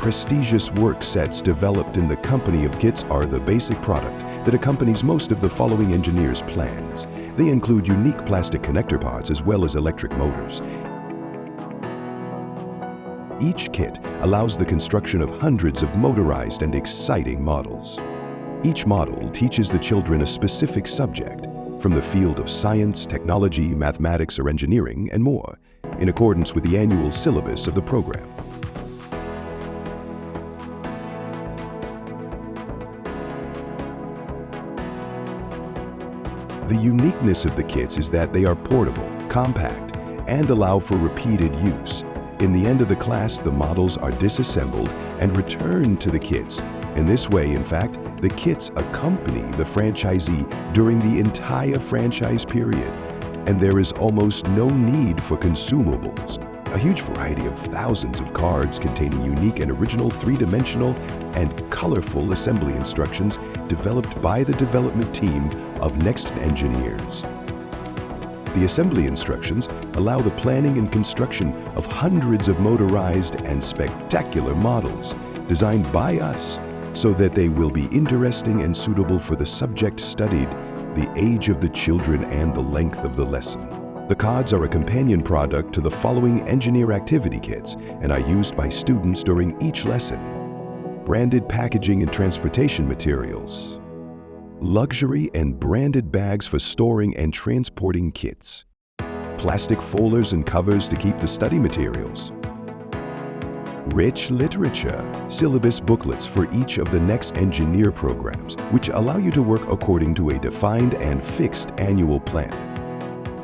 prestigious work sets developed in the company of kits are the basic product that accompanies most of the following engineers' plans. They include unique plastic connector pods as well as electric motors. Each kit allows the construction of hundreds of motorized and exciting models. Each model teaches the children a specific subject from the field of science, technology, mathematics, or engineering, and more, in accordance with the annual syllabus of the program. The uniqueness of the kits is that they are portable, compact, and allow for repeated use. In the end of the class, the models are disassembled and returned to the kits. In this way, in fact, the kits accompany the franchisee during the entire franchise period, and there is almost no need for consumables. A huge variety of thousands of cards containing unique and original three-dimensional and colorful assembly instructions developed by the development team of Next Engineers. The assembly instructions allow the planning and construction of hundreds of motorized and spectacular models designed by us so that they will be interesting and suitable for the subject studied, the age of the children, and the length of the lesson. The cards are a companion product to the following engineer activity kits and are used by students during each lesson. Branded packaging and transportation materials. Luxury and branded bags for storing and transporting kits. Plastic folders and covers to keep the study materials. Rich literature, syllabus booklets for each of the Next Engineer programs, which allow you to work according to a defined and fixed annual plan.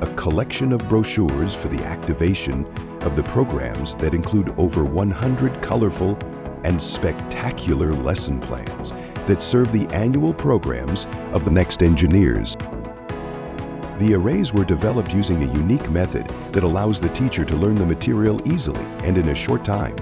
A collection of brochures for the activation of the programs that include over 100 colorful and spectacular lesson plans that serve the annual programs of the Next Engineers. The arrays were developed using a unique method that allows the teacher to learn the material easily and in a short time.